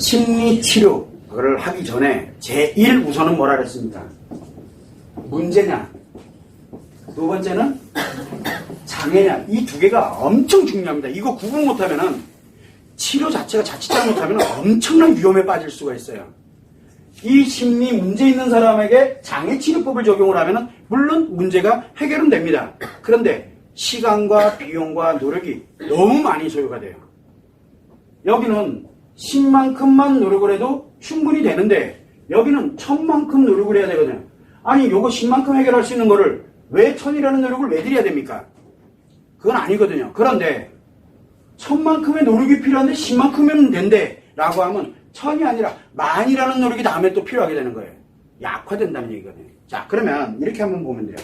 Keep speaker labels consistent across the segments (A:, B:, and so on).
A: 심리치료를 하기 전에 제1 우선은 뭐라 그랬습니까? 문제냐, 두 번째는 장애냐, 이 두 개가 엄청 중요합니다. 이거 구분 못하면은 치료 자체가 자칫 잘못하면 엄청난 위험에 빠질 수가 있어요. 이 심리 문제 있는 사람에게 장애치료법을 적용을 하면은 물론 문제가 해결은 됩니다. 그런데 시간과 비용과 노력이 너무 많이 소요가 돼요. 여기는 10만큼만 노력을 해도 충분히 되는데 여기는 1000만큼 노력을 해야 되거든요. 아니 요거 10만큼 해결할 수 있는 거를 왜 1000이라는 노력을 왜 드려야 됩니까? 그건 아니거든요. 그런데 1000만큼의 노력이 필요한데 10만큼이면 된대 라고 하면 1000이 아니라 10,000이라는 노력이 다음에 또 필요하게 되는 거예요. 약화된다는 얘기거든요. 자, 그러면 이렇게 한번 보면 돼요.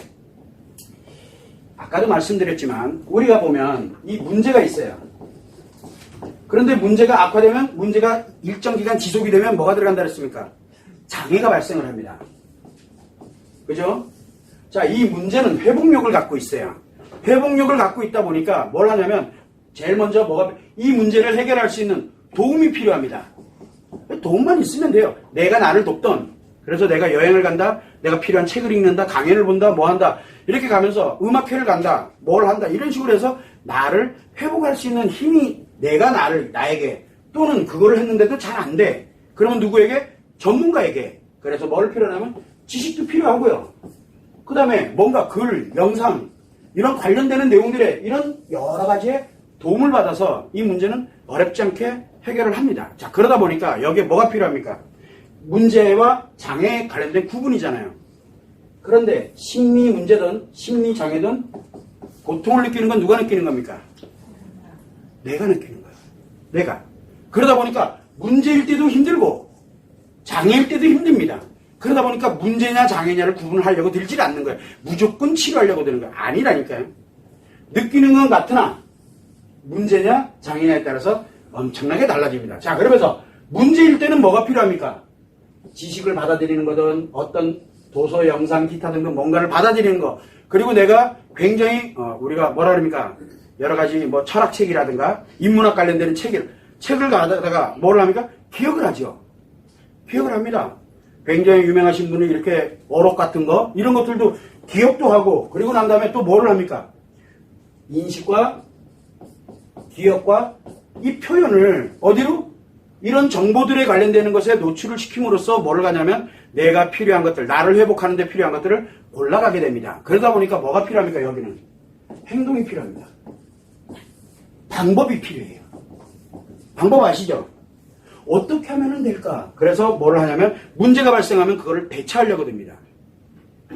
A: 아까도 말씀드렸지만 우리가 보면 이 문제가 있어요. 그런데 문제가 악화되면 문제가 일정 기간 지속이 되면 뭐가 들어간다 그랬습니까? 장애가 발생을 합니다. 그죠? 자, 이 문제는 회복력을 갖고 있어요. 회복력을 갖고 있다 보니까 뭘 하냐면 제일 먼저 이 문제를 해결할 수 있는 도움이 필요합니다. 도움만 있으면 돼요. 내가 나를 돕던, 그래서 내가 여행을 간다, 내가 필요한 책을 읽는다, 강연을 본다, 뭐 한다, 이렇게 가면서 음악회를 간다, 뭘 한다, 이런 식으로 해서 나를 회복할 수 있는 힘이 내가 나에게, 또는 그거를 했는데도 잘 안 돼. 그러면 누구에게? 전문가에게. 그래서 뭘 필요하냐면 지식도 필요하고요. 그 다음에 뭔가 글, 영상, 이런 관련되는 내용들의 이런 여러 가지의 도움을 받아서 이 문제는 어렵지 않게 해결을 합니다. 자, 그러다 보니까 여기에 뭐가 필요합니까? 문제와 장애에 관련된 구분이잖아요. 그런데 심리 문제든 심리 장애든 고통을 느끼는 건 누가 느끼는 겁니까? 내가 느끼는 거예요. 내가. 그러다 보니까 문제일 때도 힘들고 장애일 때도 힘듭니다. 그러다 보니까 문제냐 장애냐를 구분하려고 들질 않는 거예요. 무조건 치료하려고 드는 거예요. 아니라니까요. 느끼는 건 같으나 문제냐 장애냐에 따라서 엄청나게 달라집니다. 자, 그러면서 문제일 때는 뭐가 필요합니까? 지식을 받아들이는 거든 어떤 도서, 영상, 기타 등등 뭔가를 받아들이는 거. 그리고 내가 굉장히 우리가 뭐라 그럽니까? 여러 가지 뭐 철학책이라든가 인문학 관련되는 책을 가다가 뭘 합니까? 기억을 하죠. 기억을 합니다. 굉장히 유명하신 분이 이렇게 어록 같은 거 이런 것들도 기억도 하고, 그리고 난 다음에 또 뭐를 합니까? 인식과 기억과 이 표현을 어디로? 이런 정보들에 관련되는 것에 노출을 시킴으로써 뭐를 가냐면 내가 필요한 것들, 나를 회복하는 데 필요한 것들을 골라가게 됩니다. 그러다 보니까 뭐가 필요합니까? 여기는 행동이 필요합니다. 방법이 필요해요. 방법 아시죠? 어떻게 하면 될까? 그래서 뭐를 하냐면 문제가 발생하면 그거를 대처하려고 됩니다.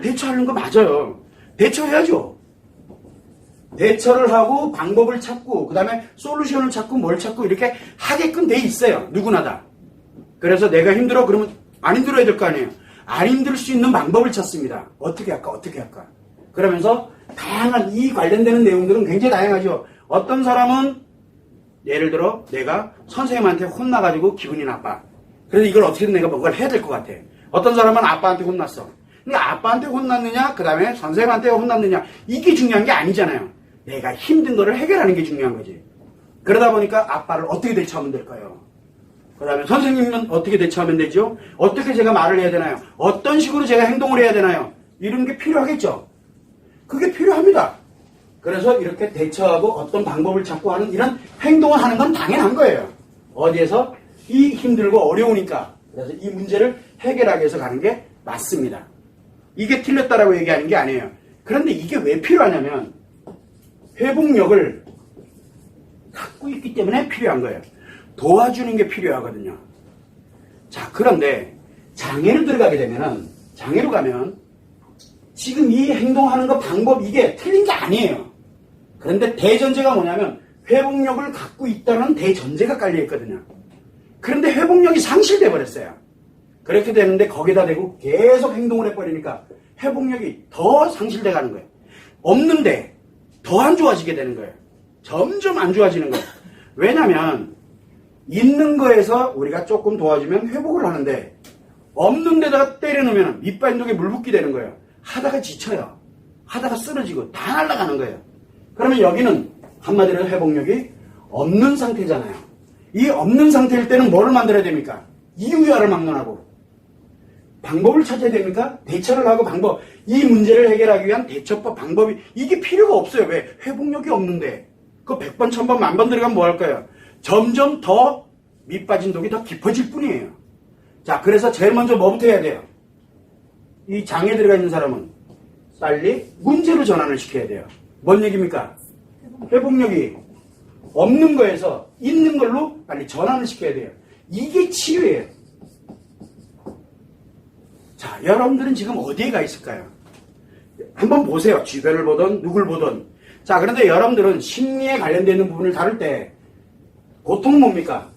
A: 대처하는 거 맞아요. 대처해야죠. 대처를 하고 방법을 찾고 그 다음에 솔루션을 찾고 뭘 찾고 이렇게 하게끔 돼 있어요. 누구나 다. 그래서 내가 힘들어 그러면 안 힘들어야 될 거 아니에요. 안 힘들 수 있는 방법을 찾습니다. 어떻게 할까? 어떻게 할까? 그러면서 다양한 이 관련되는 내용들은 굉장히 다양하죠. 어떤 사람은 예를 들어 내가 선생님한테 혼나가지고 기분이 나빠. 그래서 이걸 어떻게든 내가 뭔가를 해야 될 것 같아. 어떤 사람은 아빠한테 혼났어. 근데 아빠한테 혼났느냐 그 다음에 선생님한테 혼났느냐 이게 중요한 게 아니잖아요. 내가 힘든 거를 해결하는 게 중요한 거지. 그러다 보니까 아빠를 어떻게 대처하면 될까요? 그 다음에 선생님은 어떻게 대처하면 되죠? 어떻게 제가 말을 해야 되나요? 어떤 식으로 제가 행동을 해야 되나요? 이런 게 필요하겠죠. 그게 필요합니다. 그래서 이렇게 대처하고 어떤 방법을 찾고 하는 이런 행동을 하는 건 당연한 거예요. 어디에서? 이 힘들고 어려우니까. 그래서 이 문제를 해결하기 위해서 가는 게 맞습니다. 이게 틀렸다라고 얘기하는 게 아니에요. 그런데 이게 왜 필요하냐면 회복력을 갖고 있기 때문에 필요한 거예요. 도와주는 게 필요하거든요. 자, 그런데 장애로 들어가게 되면은, 장애로 가면 지금 이 행동하는 거 방법 이게 틀린 게 아니에요. 그런데 대전제가 뭐냐면 회복력을 갖고 있다는 대전제가 깔려 있거든요. 그런데 회복력이 상실돼 버렸어요. 그렇게 되는데 거기다 대고 계속 행동을 해버리니까 회복력이 더 상실돼 가는 거예요. 없는데 더 안 좋아지게 되는 거예요. 점점 안 좋아지는 거예요. 왜냐면 있는 거에서 우리가 조금 도와주면 회복을 하는데 없는 데다가 때려놓으면 밑반독에 물 붓기 되는 거예요. 하다가 지쳐요. 하다가 쓰러지고 다 날아가는 거예요. 그러면 여기는 한마디로 회복력이 없는 상태잖아요. 이 없는 상태일 때는 뭐를 만들어야 됩니까? 이유야를 막론하고 방법을 찾아야 됩니까? 대처를 하고 방법. 이 문제를 해결하기 위한 대처법 방법이 이게 필요가 없어요. 왜? 회복력이 없는데. 그거 100번, 1000번, 10,000번 들어가면 뭐 할 거예요? 점점 더 밑빠진 독이 더 깊어질 뿐이에요. 자, 그래서 제일 먼저 뭐부터 해야 돼요? 이 장애 들어가 있는 사람은 빨리 문제로 전환을 시켜야 돼요. 뭔 얘기입니까? 회복력이 없는 거에서 있는 걸로 빨리 전환을 시켜야 돼요. 이게 치유예요. 자, 여러분들은 지금 어디에 가 있을까요? 한번 보세요. 주변을 보든 누굴 보든. 자, 그런데 여러분들은 심리에 관련되어 있는 부분을 다룰 때 고통은 뭡니까?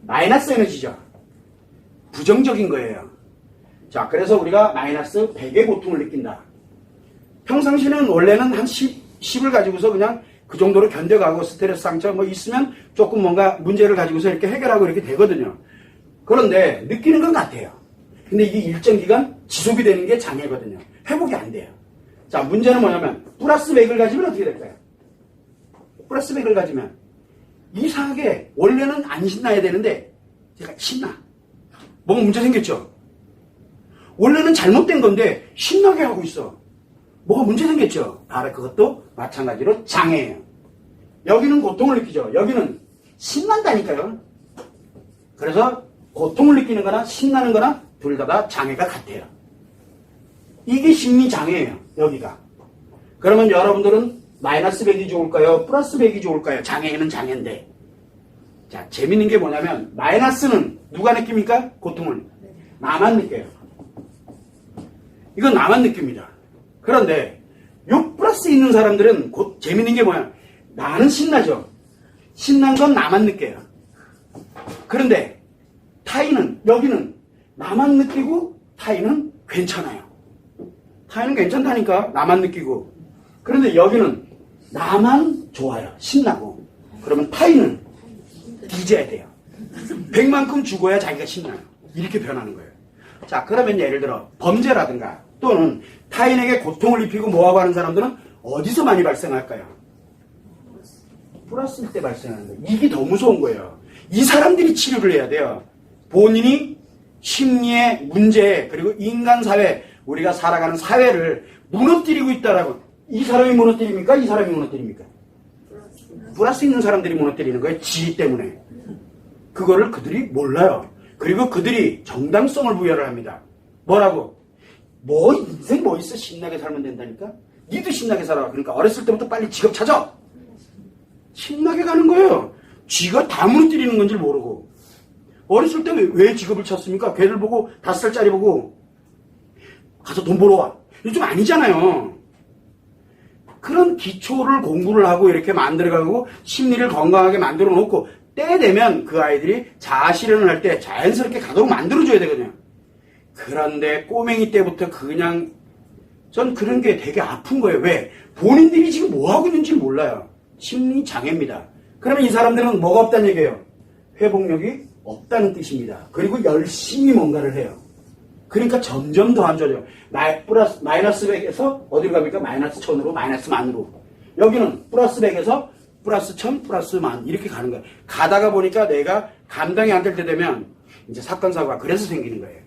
A: 마이너스 에너지죠. 부정적인 거예요. 자, 그래서 우리가 마이너스 100의 고통을 느낀다. 평상시는 원래는 한 10을 가지고서 그냥 그 정도로 견뎌가고 스트레스 상처 뭐 있으면 조금 뭔가 문제를 가지고서 이렇게 해결하고 이렇게 되거든요. 그런데 느끼는 건 같아요. 근데 이게 일정 기간 지속이 되는 게 장애거든요. 회복이 안 돼요. 자, 문제는 뭐냐면 플러스 100을 가지면 어떻게 될까요? 플러스 100을 가지면 이상하게 원래는 안 신나야 되는데 제가 신나. 뭔가 문제 생겼죠? 원래는 잘못된 건데 신나게 하고 있어. 뭐가 문제 생겼죠? 바로 그것도 마찬가지로 장애예요. 여기는 고통을 느끼죠. 여기는 신난다니까요. 그래서 고통을 느끼는 거나 신나는 거나 둘 다 장애가 같아요. 이게 심리장애예요. 여기가. 그러면 여러분들은 마이너스 100이 좋을까요? 플러스 100이 좋을까요? 장애는 장애인데. 자, 재밌는 게 뭐냐면 마이너스는 누가 느낍니까? 고통을. 나만 느껴요. 이건 나만 느낍니다. 그런데 요 플러스 있는 사람들은 곧 재밌는 게 뭐야? 나는 신나죠. 신난 건 나만 느껴요. 그런데 타인은 여기는 나만 느끼고 타인은 괜찮아요. 타인은 괜찮다니까 나만 느끼고. 그런데 여기는 나만 좋아요. 신나고. 그러면 타인은 뒤져야 돼요. 100만큼 죽어야 자기가 신나요. 이렇게 변하는 거예요. 자, 그러면 예를 들어 범죄라든가 또는 타인에게 고통을 입히고 뭐하고 하는 사람들은 어디서 많이 발생할까요? 플러스일 때 발생하는 거예요. 이게 더 무서운 거예요. 이 사람들이 치료를 해야 돼요. 본인이 심리의 문제 그리고 인간사회 우리가 살아가는 사회를 무너뜨리고 있다라고. 이 사람이 무너뜨립니까? 이 사람이 무너뜨립니까? 플러스 있는 사람들이 무너뜨리는 거예요. 지위 때문에. 그거를 그들이 몰라요. 그리고 그들이 정당성을 부여를 합니다. 뭐라고? 뭐 인생 뭐 있어? 신나게 살면 된다니까? 니도 신나게 살아. 그러니까 어렸을 때부터 빨리 직업 찾아. 신나게 가는 거예요. 쥐가 다 무너뜨리는 건지 모르고. 어렸을 때 왜 직업을 찾습니까? 걔들 보고 5살짜리 보고 가서 돈 벌어와. 이거 좀 아니잖아요. 그런 기초를 공부를 하고 이렇게 만들어가고 심리를 건강하게 만들어 놓고 때 되면 그 아이들이 자아실현을 할 때 자연스럽게 가도록 만들어줘야 되거든요. 그런데 꼬맹이 때부터 그냥 전 그런 게 되게 아픈 거예요. 왜? 본인들이 지금 뭐 하고 있는지 몰라요. 심리 장애입니다. 그러면 이 사람들은 뭐가 없다는 얘기예요? 회복력이 없다는 뜻입니다. 그리고 열심히 뭔가를 해요. 그러니까 점점 더 안 좋아져요. 마이너스 100에서 어디로 갑니까? 마이너스 1000으로, 마이너스 만으로. 여기는 플러스 100에서 플러스 1000, 플러스 만 이렇게 가는 거예요. 가다가 보니까 내가 감당이 안 될 때 되면 이제 사건 사고가 그래서 생기는 거예요.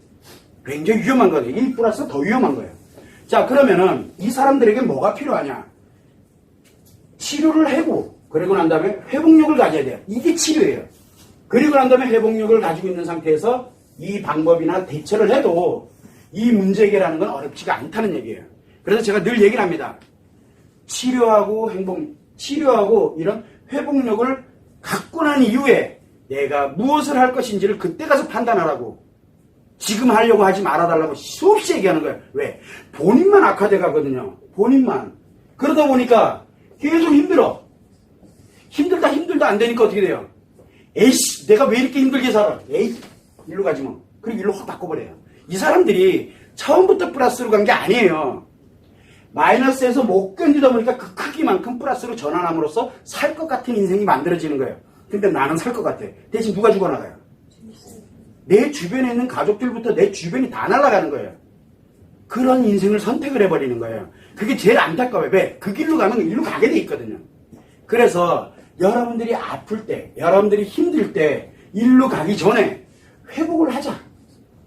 A: 굉장히 위험한 거예요. 1 플러스 더 위험한 거예요. 자, 그러면은 이 사람들에게 뭐가 필요하냐? 치료를 하고 그리고 난 다음에 회복력을 가져야 돼요. 이게 치료예요. 그리고 난 다음에 회복력을 가지고 있는 상태에서 이 방법이나 대처를 해도 이 문제 해결하는 건 어렵지가 않다는 얘기예요. 그래서 제가 늘 얘기를 합니다. 치료하고 이런 회복력을 갖고 난 이후에 내가 무엇을 할 것인지를 그때 가서 판단하라고. 지금 하려고 하지 말아달라고 수없이 얘기하는 거예요. 왜? 본인만 악화돼 가거든요. 본인만. 그러다 보니까 계속 힘들어. 힘들다 안 되니까 어떻게 돼요? 에이씨, 내가 왜 이렇게 힘들게 살아? 에이, 일로 가지 뭐. 그리고 일로 확 바꿔버려요. 이 사람들이 처음부터 플러스로 간 게 아니에요. 마이너스에서 못 견디다 보니까 그 크기만큼 플러스로 전환함으로써 살 것 같은 인생이 만들어지는 거예요. 근데 나는 살 것 같아. 대신 누가 죽어나가요? 내 주변에 있는 가족들부터 내 주변이 다 날아가는 거예요. 그런 인생을 선택을 해버리는 거예요. 그게 제일 안타까워요. 왜? 그 길로 가면 일로 가게 돼 있거든요. 그래서 여러분들이 아플 때, 여러분들이 힘들 때 일로 가기 전에 회복을 하자.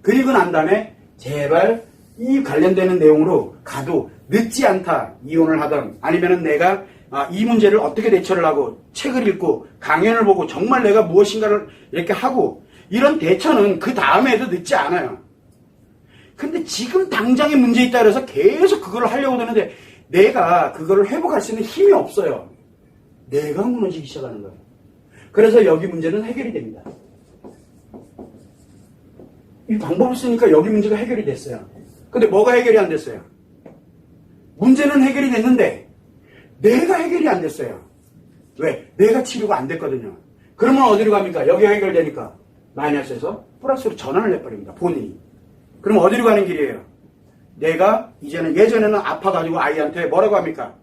A: 그리고 난 다음에 제발 이 관련되는 내용으로 가도 늦지 않다. 이혼을 하든 아니면은 내가 이 문제를 어떻게 대처를 하고 책을 읽고 강연을 보고 정말 내가 무엇인가를 이렇게 하고 이런 대처는 그 다음에도 늦지 않아요. 근데 지금 당장에 문제 있다 그래서 계속 그걸 하려고 드는데 내가 그거를 회복할 수 있는 힘이 없어요. 내가 무너지기 시작하는 거예요. 그래서 여기 문제는 해결이 됩니다. 이 방법을 쓰니까 여기 문제가 해결이 됐어요. 근데 뭐가 해결이 안 됐어요? 문제는 해결이 됐는데 내가 해결이 안 됐어요. 왜? 내가 치료가 안 됐거든요. 그러면 어디로 갑니까? 여기가 해결되니까 마이너스에서 플러스로 전환을 해버립니다. 본인이. 그럼 어디로 가는 길이에요? 내가 예전에는 아파가지고 아이한테 뭐라고 합니까?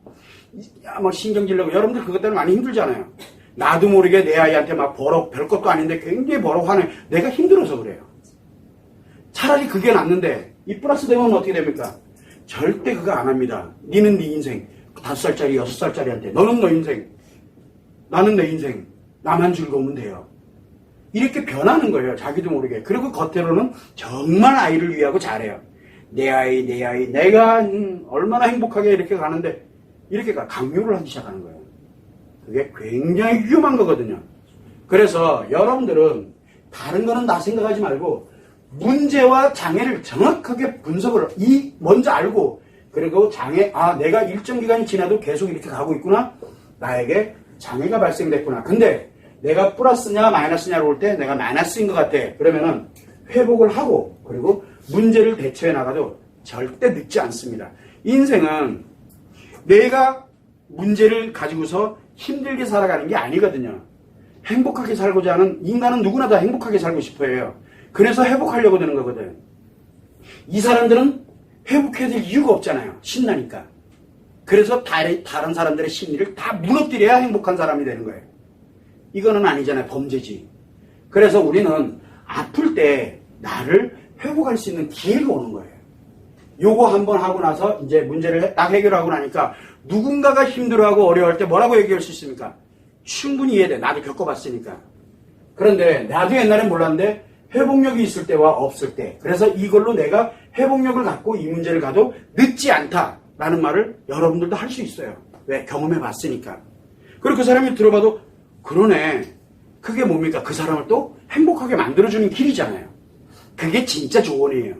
A: 뭐 신경질내고 여러분들 그것 때문에 많이 힘들잖아요. 나도 모르게 내 아이한테 막 별것도 아닌데 굉장히 화내. 내가 힘들어서 그래요. 차라리 그게 낫는데 이 플러스 되면 어떻게 됩니까? 절대 그거 안 합니다. 니는 네 인생 5살짜리 6살짜리한테 너는 너 인생 나는 내 인생 나만 즐거우면 돼요. 이렇게 변하는 거예요. 자기도 모르게. 그리고 겉으로는 정말 아이를 위하고 잘해요. 내 아이 내가 얼마나 행복하게 이렇게 가는데 이렇게 강요를 하기 시작하는 거예요. 그게 굉장히 위험한 거거든요. 그래서 여러분들은 다른 거는 다 생각하지 말고 문제와 장애를 정확하게 분석을 먼저 알고 그리고 내가 일정 기간이 지나도 계속 이렇게 가고 있구나. 나에게 장애가 발생됐구나. 근데 내가 플러스냐 마이너스냐로 볼 때 내가 마이너스인 것 같아. 그러면은 회복을 하고 그리고 문제를 대처해 나가도 절대 늦지 않습니다. 인생은 내가 문제를 가지고서 힘들게 살아가는 게 아니거든요. 행복하게 살고자 하는 인간은 누구나 다 행복하게 살고 싶어 해요. 그래서 회복하려고 드는 거거든. 이 사람들은 회복해야 될 이유가 없잖아요. 신나니까. 그래서 다른 사람들의 심리를 다 무너뜨려야 행복한 사람이 되는 거예요. 이거는 아니잖아요. 범죄지. 그래서 우리는 아플 때 나를 회복할 수 있는 기회가 오는 거예요. 요거 한번 하고 나서 이제 문제를 딱 해결하고 나니까 누군가가 힘들어하고 어려워할 때 뭐라고 얘기할 수 있습니까? 충분히 이해돼. 나도 겪어봤으니까. 그런데 나도 옛날엔 몰랐는데 회복력이 있을 때와 없을 때 그래서 이걸로 내가 회복력을 갖고 이 문제를 가도 늦지 않다라는 말을 여러분들도 할 수 있어요. 왜? 경험해봤으니까. 그리고 그 사람이 들어봐도 그러네. 그게 뭡니까? 그 사람을 또 행복하게 만들어주는 길이잖아요. 그게 진짜 조언이에요.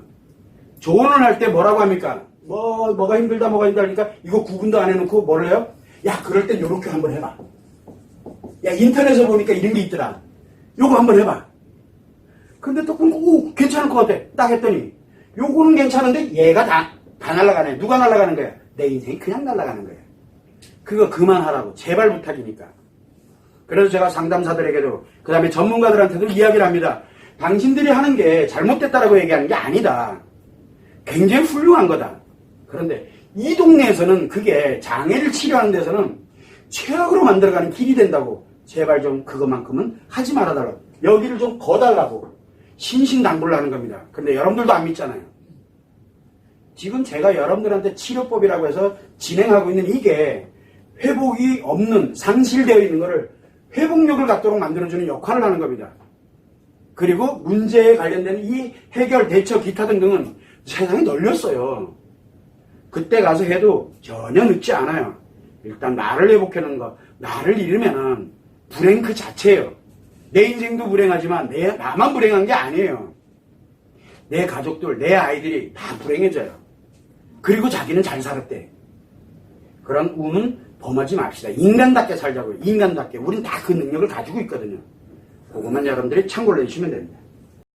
A: 조언을 할 때 뭐라고 합니까? 뭐가 힘들다 하니까 이거 구분도 안 해놓고 뭘 해요? 야, 그럴 땐 요렇게 한번 해봐. 야, 인터넷에 보니까 이런 게 있더라. 요거 한번 해봐. 근데 또 오, 괜찮을 것 같아. 딱 했더니 요거는 괜찮은데 얘가 다 날아가네. 누가 날아가는 거야? 내 인생이 그냥 날아가는 거야. 그거 그만하라고. 제발 부탁이니까. 그래서 제가 상담사들에게도 그 다음에 전문가들한테도 이야기를 합니다. 당신들이 하는 게 잘못됐다라고 얘기하는 게 아니다. 굉장히 훌륭한 거다. 그런데 이 동네에서는 그게 장애를 치료하는 데서는 최악으로 만들어가는 길이 된다고. 제발 좀 그것만큼은 하지 말아달라고. 여기를 좀 거달라고. 신신당부를 하는 겁니다. 근데 여러분들도 안 믿잖아요. 지금 제가 여러분들한테 치료법이라고 해서 진행하고 있는 이게 회복이 없는 상실되어 있는 거를 회복력을 갖도록 만들어주는 역할을 하는 겁니다. 그리고 문제에 관련된 이 해결, 대처, 기타 등등은 세상이 널렸어요. 그때 가서 해도 전혀 늦지 않아요. 일단 나를 회복하는 거, 나를 잃으면은 불행 그 자체예요. 내 인생도 불행하지만 나만 불행한 게 아니에요. 내 가족들, 내 아이들이 다 불행해져요. 그리고 자기는 잘 살았대. 그런 운은 범하지 맙시다. 인간답게 살자고요. 인간답게. 우린 다 그 능력을 가지고 있거든요. 그것만 여러분들이 참고를 해주시면 됩니다.